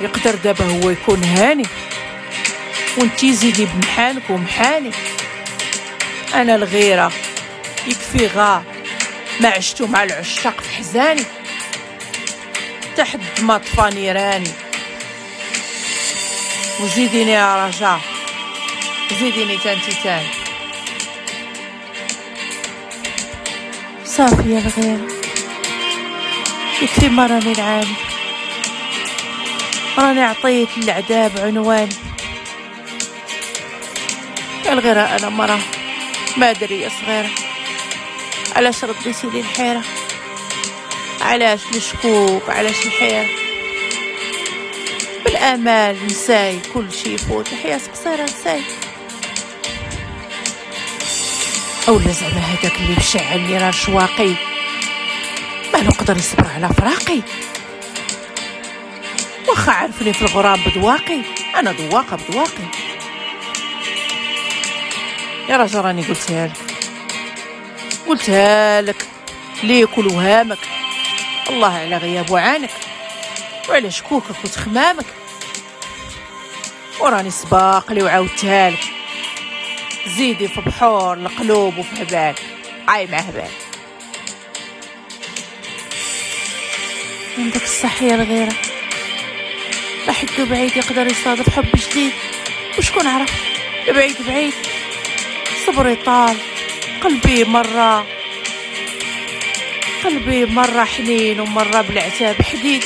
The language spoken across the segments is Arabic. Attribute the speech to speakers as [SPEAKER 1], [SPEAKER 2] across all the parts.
[SPEAKER 1] يقدر دابا هو يكون هاني وانتي زيدي بمحانك ومحاني. انا الغيرة يكفي غا ما عشتو مع العشاق في حزاني، تحت ما طفاني راني. وزيديني يا رجاء زيديني تاني. صافي يا الغيرة يكفي ما راني نعاني، راني عطيت العذاب عنواني. يا الغيرة انا مرة ما دري يا صغيرة، علاش رديتي لي الحيرة؟ علاش الشكوك؟ علاش الحيرة؟ بالامال نساي كل شي يفوت، الحياة قصيرة نساي. اولا زعما هداك اللي مشعلني راه شواقي ما نقدر يصبر على فراقي، واخا عرفني في الغرام بدواقي، انا دواقة بدواقي. يا راجل راني قلتها لك ليك ولوهامك، الله على غياب وعانك وعلى شكوكك وتخمامك، وراني سباق لي وعاودتها لك. زيدي في بحور القلوب وفي هبال عاي مع هبال. عندك الصح يا الغيرة، لا حد بعيد يقدر يصادف حب جديد، وشكون عرف بعيد صبري طال. قلبي مرة حنين ومرة بالعتاب حديد،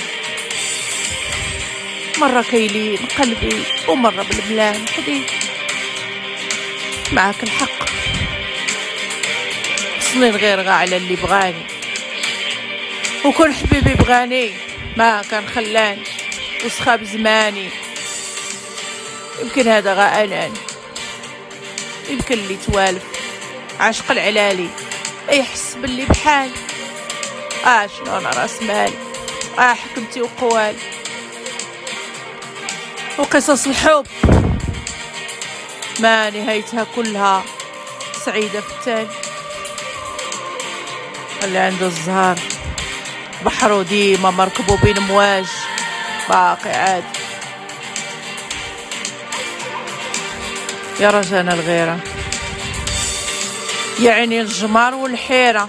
[SPEAKER 1] مرة كيلين قلبي ومرة بالملام حديد. معاك الحق خصني نغير غا على اللي بغاني، وكون حبيبي بغاني ما كان خلاني وسخاب زماني. يمكن هذا غا اناني، يمكن اللي توالف عاشق العلالي يحس باللي بحالي. شنو انا راس مالي، حكمتي وقوالي وقصص الحب ما نهايتها كلها سعيدة في التالي. اللي عنده الزهر بحرو ديما مركبو بين مواج باقي عادي. يا رجانا الغيرة يعني الجمار والحيرة،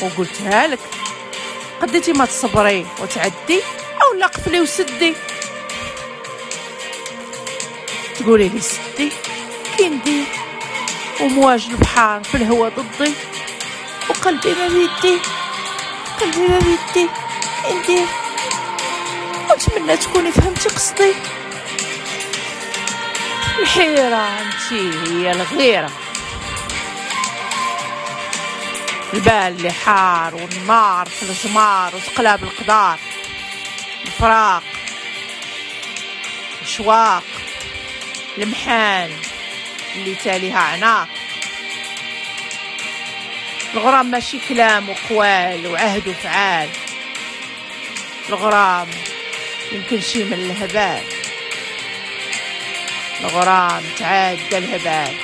[SPEAKER 1] وقلتها لك قديتي ما تصبري وتعدي او لا قفلي وسدي. تقولي لي سدي كي ندير، ومواج البحر في الهوا ضدي، وقلبي ما بيدي ندير. ونتمنى تكوني فهمتي قصدي. الحيرة انتي هي الغيرة، البال اللي حار والنار في الجمار وتقلاب القدار، الفراق الشواق المحان اللي تاليها عناق. الغرام ماشي كلام وقوال وعهد وفعال، الغرام يمكن شي من الهبال، الغرام تعدى الهبال.